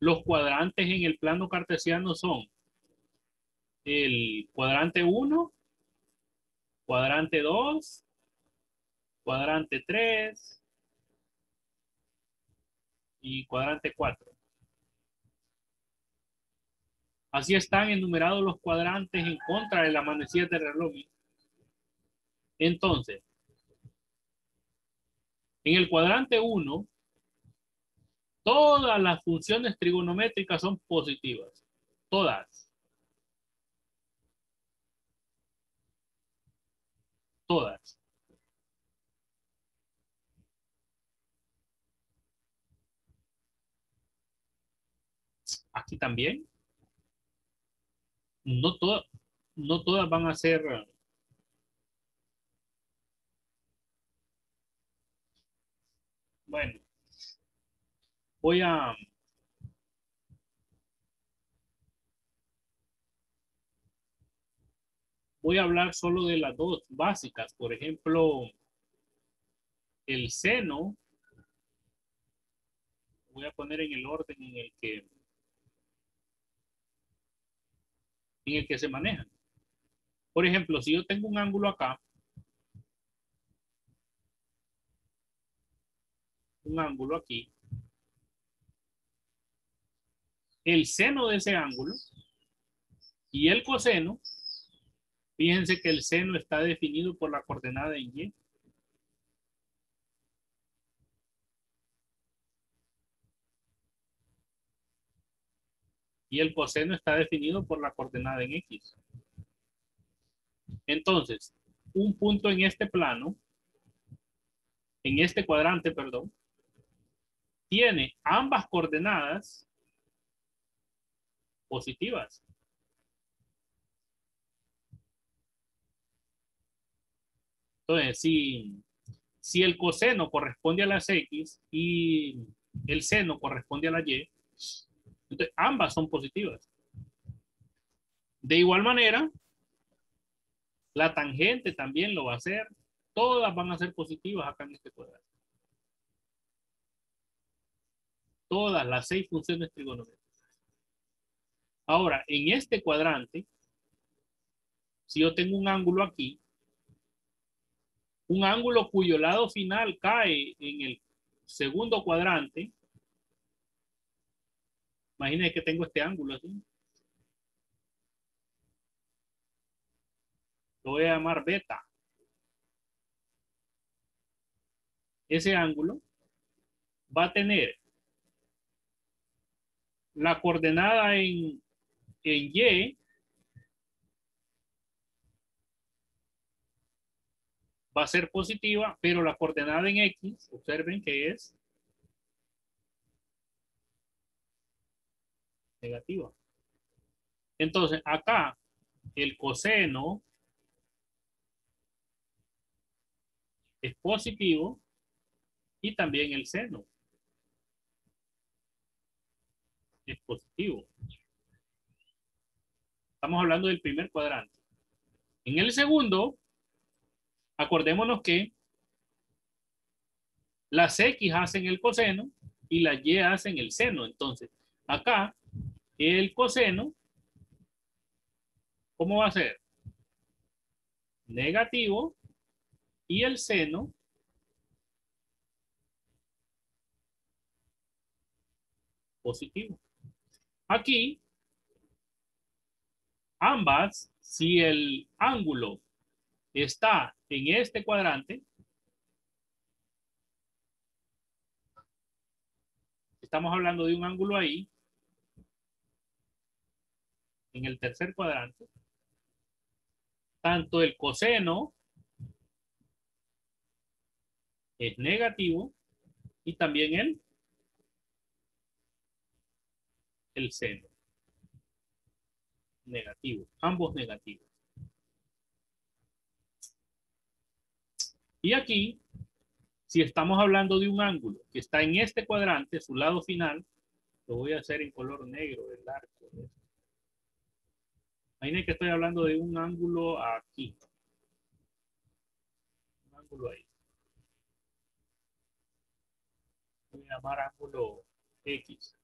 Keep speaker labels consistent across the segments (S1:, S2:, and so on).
S1: Los cuadrantes en el plano cartesiano son el cuadrante uno, cuadrante 2, cuadrante 3 y cuadrante 4. Así están enumerados los cuadrantes en contra de la manecilla del reloj. Entonces, en el cuadrante uno, todas las funciones trigonométricas son positivas. Todas, todas. Aquí también. No, no todas van a ser. Bueno, voy a, voy a hablar solo de las dos básicas. Por ejemplo, el seno, voy a poner en el orden en el que se manejan. Por ejemplo, si yo tengo un ángulo acá, un ángulo aquí, el seno de ese ángulo y el coseno, fíjense que el seno está definido por la coordenada en Y y el coseno está definido por la coordenada en X. Entonces, un punto en este plano, en este cuadrante, perdón, tiene ambas coordenadas positivas. Entonces, si el coseno corresponde a las X y el seno corresponde a la Y, entonces ambas son positivas. De igual manera, la tangente también lo va a hacer. Todas van a ser positivas acá en este cuadrado. Todas las 6 funciones trigonométricas. Ahora, en este cuadrante, si yo tengo un ángulo aquí, un ángulo cuyo lado final cae en el segundo cuadrante, imagínense que tengo este ángulo así, lo voy a llamar beta. Ese ángulo va a tener la coordenada en Y, va a ser positiva, pero la coordenada en X, observen que es negativa. Entonces, acá el coseno es positivo y también el seno es positivo. Estamos hablando del primer cuadrante. En el segundo, acordémonos que las X hacen el coseno y las Y hacen el seno. Entonces, acá el coseno, ¿cómo va a ser? Negativo y el seno positivo. Aquí, ambas, si el ángulo está en este cuadrante, estamos hablando de un ángulo ahí, en el tercer cuadrante, tanto el coseno es negativo y también el seno negativo, ambos negativos. Y aquí, si estamos hablando de un ángulo que está en este cuadrante, su lado final, lo voy a hacer en color negro, el arco. Imaginen que estoy hablando de un ángulo aquí, un ángulo ahí. Voy a llamar ángulo X.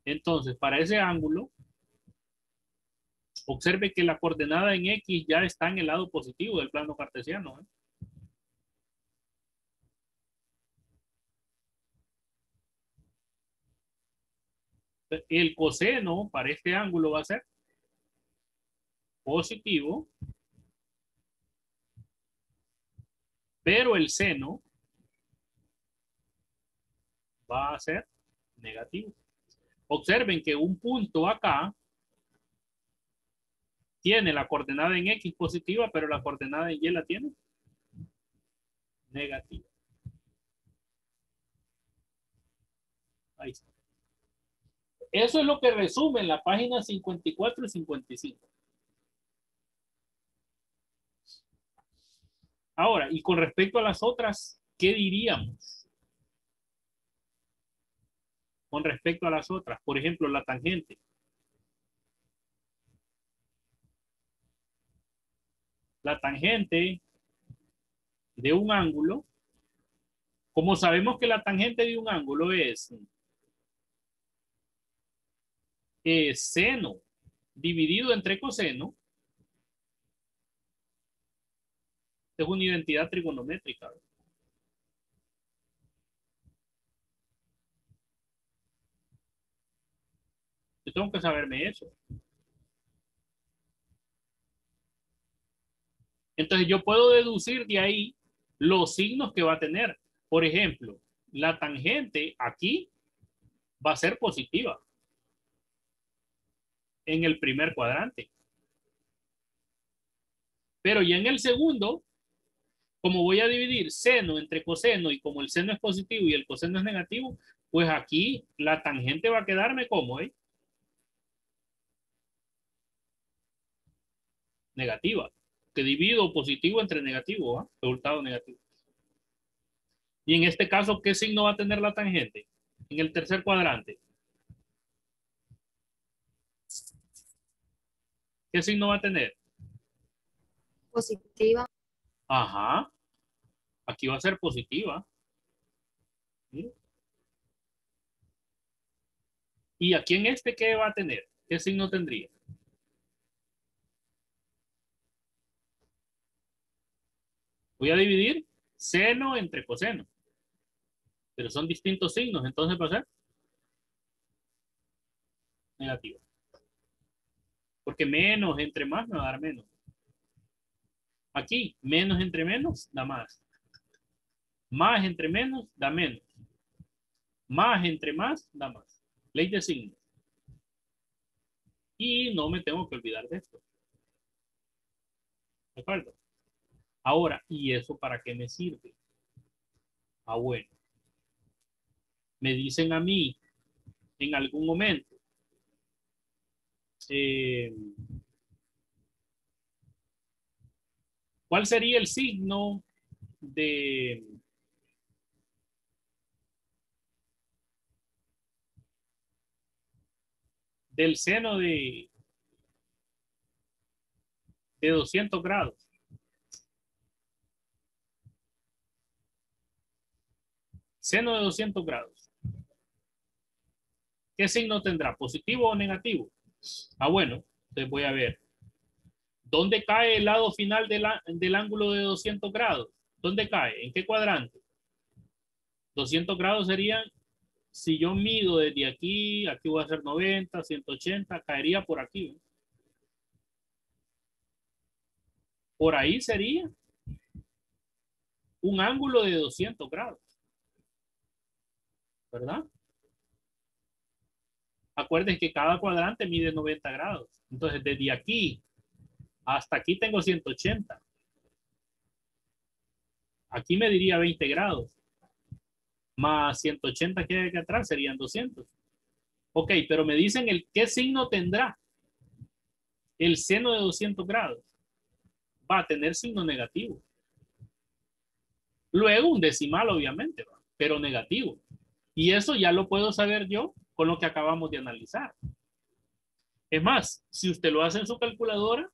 S1: Entonces, para ese ángulo, observe que la coordenada en X ya está en el lado positivo del plano cartesiano, ¿eh? El coseno para este ángulo va a ser positivo, pero el seno va a ser negativo. Observen que un punto acá tiene la coordenada en X positiva, pero la coordenada en Y la tiene negativa. Ahí está. Eso es lo que resume en la página 54 y 55. Ahora, y con respecto a las otras, ¿qué diríamos? Con respecto a las otras, por ejemplo, la tangente. La tangente de un ángulo, como sabemos que la tangente de un ángulo es seno dividido entre coseno, es una identidad trigonométrica. Yo tengo que saberme eso. Entonces yo puedo deducir de ahí los signos que va a tener. Por ejemplo, la tangente aquí va a ser positiva en el primer cuadrante. Pero ya en el segundo, como voy a dividir seno entre coseno y como el seno es positivo y el coseno es negativo, pues aquí la tangente va a quedarme como, negativa. Que divido positivo entre negativo, ¿eh? Resultado negativo. Y en este caso, ¿qué signo va a tener la tangente? En el tercer cuadrante. ¿Qué signo va a tener?
S2: Positiva.
S1: Ajá. Aquí va a ser positiva. ¿Sí? Y aquí en este, ¿qué va a tener? ¿Qué signo tendría? Voy a dividir seno entre coseno. Pero son distintos signos, entonces va a ser negativa. Porque menos entre más me va a dar menos. Aquí, menos entre menos da más. Más entre menos da menos. Más entre más da más. Ley de signos. Y no me tengo que olvidar de esto. ¿De acuerdo? Ahora, ¿y eso para qué me sirve? Ah, bueno. Me dicen a mí en algún momento, eh, ¿cuál sería el signo del seno de 200 grados? Seno de 200 grados. ¿Qué signo tendrá? ¿Positivo o negativo? Ah, bueno, entonces voy a ver. ¿Dónde cae el lado final del ángulo de 200 grados? ¿Dónde cae? ¿En qué cuadrante? 200 grados serían, si yo mido desde aquí, aquí voy a hacer 90, 180, caería por aquí. Por ahí sería un ángulo de 200 grados, ¿verdad? Acuérdense que cada cuadrante mide 90 grados. Entonces, desde aquí hasta aquí tengo 180. Aquí me diría 20 grados. Más 180 que hay aquí atrás serían 200. Ok, pero me dicen el qué signo tendrá el seno de 200 grados. Va a tener signo negativo. Luego un decimal, obviamente, ¿va? Pero negativo. Y eso ya lo puedo saber yo con lo que acabamos de analizar. Es más, si usted lo hace en su calculadora,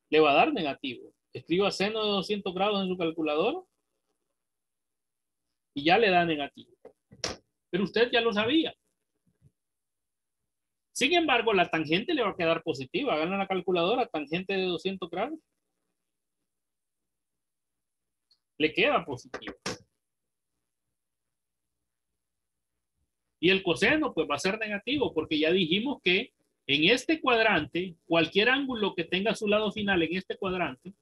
S1: le va a dar negativo. Escriba seno de 200 grados en su calculadora y ya le da negativo. Pero usted ya lo sabía. Sin embargo, la tangente le va a quedar positiva. Hagan la calculadora, tangente de 200 grados. Le queda positiva. Y el coseno pues va a ser negativo porque ya dijimos que en este cuadrante, cualquier ángulo que tenga su lado final en este cuadrante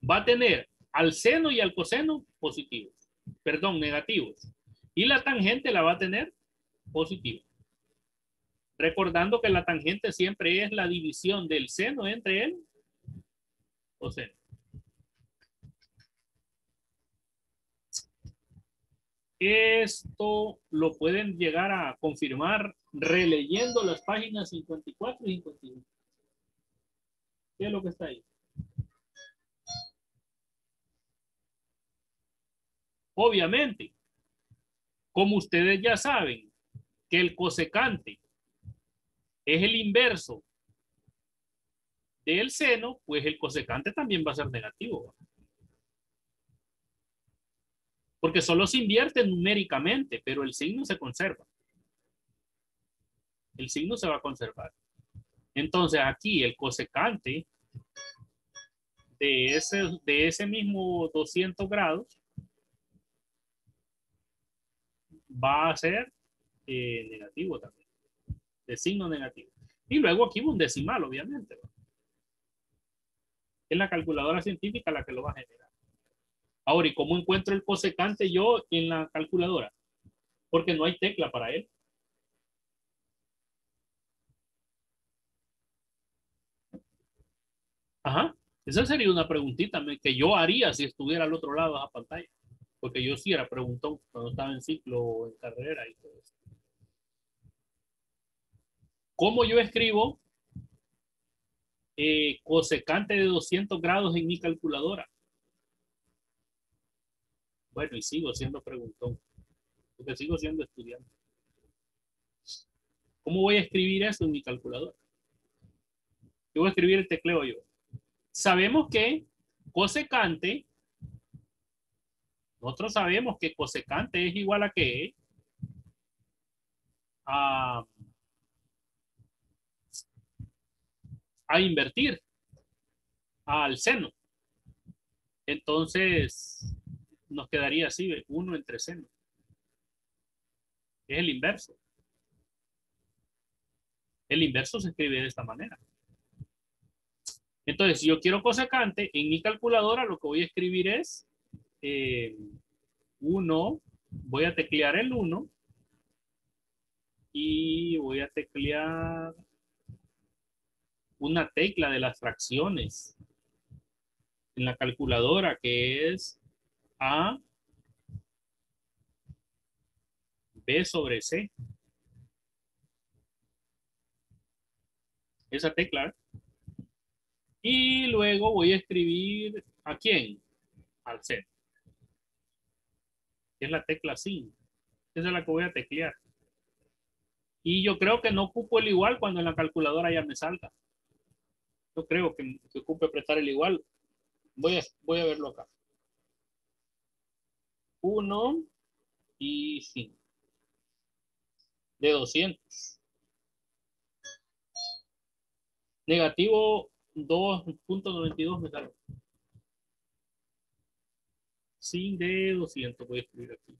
S1: va a tener al seno y al coseno positivos, perdón, negativos. Y la tangente la va a tener positiva. Recordando que la tangente siempre es la división del seno entre el coseno. Esto lo pueden llegar a confirmar releyendo las páginas 54 y 55. ¿Qué es lo que está ahí? Obviamente, como ustedes ya saben que el cosecante es el inverso del seno, pues el cosecante también va a ser negativo. Porque solo se invierte numéricamente, pero el signo se conserva. El signo se va a conservar. Entonces aquí el cosecante de ese mismo 200 grados va a ser negativo también, de signo negativo. Y luego aquí un decimal, obviamente. Es la calculadora científica la que lo va a generar. Ahora, ¿y cómo encuentro el cosecante yo en la calculadora? Porque no hay tecla para él. Ajá. Esa sería una preguntita que yo haría si estuviera al otro lado de la pantalla. Porque yo sí era preguntón cuando estaba en ciclo o en carrera y todo eso. ¿Cómo yo escribo cosecante de 200 grados en mi calculadora? Bueno, y sigo siendo preguntón, porque sigo siendo estudiante. ¿Cómo voy a escribir eso en mi calculadora? Yo voy a escribir el tecleo yo. Sabemos que cosecante, nosotros sabemos que cosecante es igual a qué? A, a invertir al seno. Entonces, nos quedaría así, 1 entre seno. Es el inverso. El inverso se escribe de esta manera. Entonces, si yo quiero cosecante, en mi calculadora lo que voy a escribir es 1, voy a teclear el 1 y voy a teclear una tecla de las fracciones en la calculadora que es A B sobre C. Esa tecla. Y luego voy a escribir ¿a quién? Al C. Es la tecla 5. Esa es la que voy a teclear. Y yo creo que no ocupo el igual cuando en la calculadora ya me salga. Yo creo que ocupe prestar el igual. Voy a verlo acá. 1 y 5. De 200. Negativo 2.92 me sale. Sin de 200 voy a escribir aquí.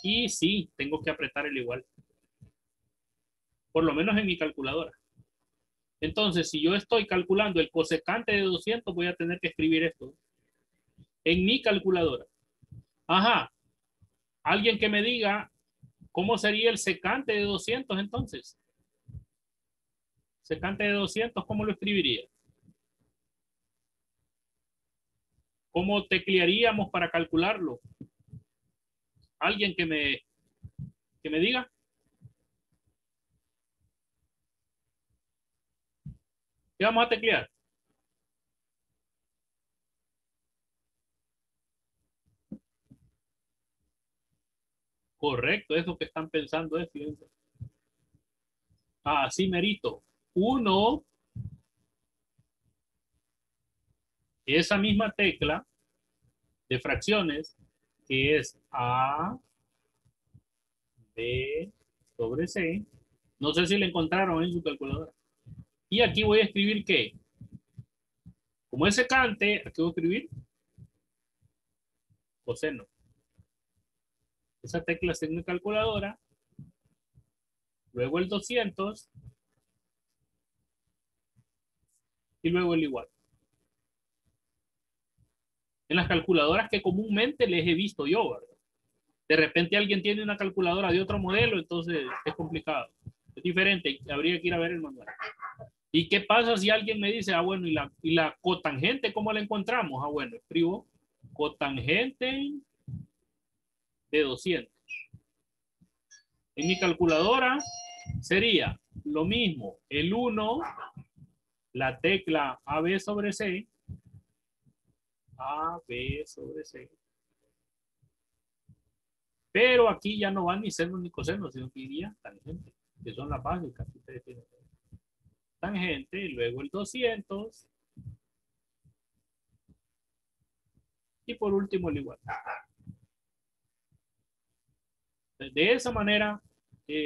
S1: Y sí, tengo que apretar el igual. Por lo menos en mi calculadora. Entonces, si yo estoy calculando el cosecante de 200, voy a tener que escribir esto en mi calculadora. Ajá. Alguien que me diga cómo sería el secante de 200 entonces. Secante de 200, ¿cómo lo escribiría? ¿Cómo teclearíamos para calcularlo? Alguien que me diga. ¿Qué vamos a teclear? Correcto, eso que están pensando es, fíjense. Ah, sí, merito. Uno, esa misma tecla de fracciones, que es A B sobre C. No sé si le encontraron en su calculadora. Y aquí voy a escribir ¿qué? Como es secante, aquí voy a escribir coseno. Esa tecla está en mi calculadora. Luego el 200. Y luego el igual. En las calculadoras que comúnmente les he visto yo, ¿verdad? De repente alguien tiene una calculadora de otro modelo, entonces es complicado. Es diferente, habría que ir a ver el manual. ¿Y qué pasa si alguien me dice, bueno, ¿y la cotangente cómo la encontramos? Bueno, escribo cotangente de 200. En mi calculadora sería lo mismo, el 1, la tecla AB sobre C, AB sobre C. Pero aquí ya no van ni seno ni coseno, sino que iría tangente, que son las básicas que ustedes tienen. Tangente, y luego el 200, y por último el igual. De esa manera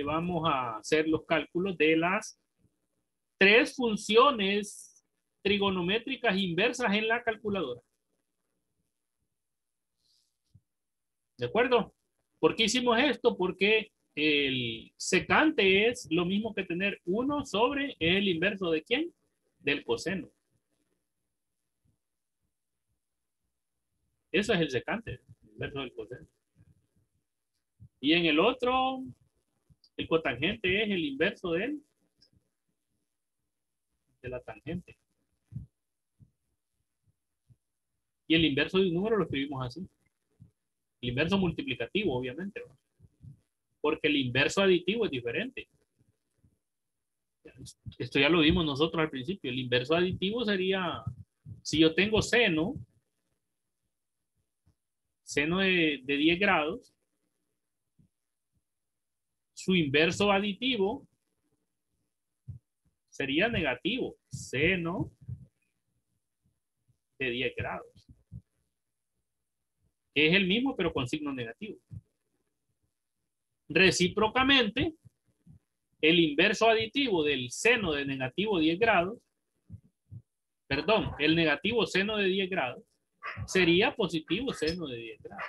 S1: vamos a hacer los cálculos de las 3 funciones trigonométricas inversas en la calculadora. ¿De acuerdo? ¿Por qué hicimos esto? Porque el secante es lo mismo que tener 1 sobre el inverso ¿de quién? Del coseno. Eso es el secante, el inverso del coseno. Y en el otro, el cotangente es el inverso de la tangente. Y el inverso de un número lo escribimos así. El inverso multiplicativo, obviamente, ¿no? Porque el inverso aditivo es diferente. Esto ya lo vimos nosotros al principio. El inverso aditivo sería, si yo tengo seno de 10 grados, su inverso aditivo sería negativo, seno de 10 grados. Es el mismo, pero con signo negativo. Recíprocamente, el inverso aditivo del seno de negativo 10 grados, perdón, el negativo seno de 10 grados, sería positivo seno de 10 grados.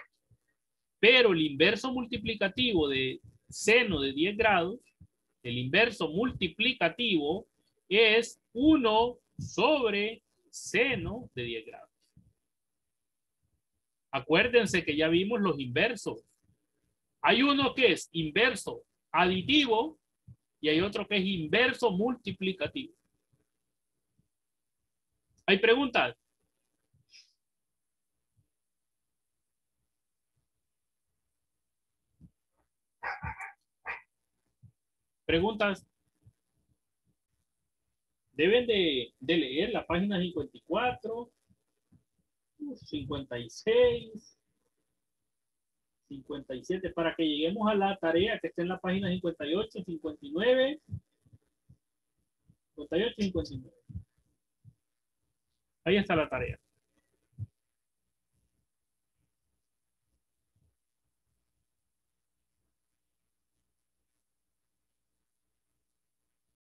S1: Pero el inverso multiplicativo de seno de 10 grados, el inverso multiplicativo es 1 sobre seno de 10 grados. Acuérdense que ya vimos los inversos. Hay uno que es inverso aditivo y hay otro que es inverso multiplicativo. ¿Hay preguntas? ¿Preguntas? Deben de leer la página 54, 56, 57, para que lleguemos a la tarea que está en la página 58, 59, 58 y 59. Ahí está la tarea.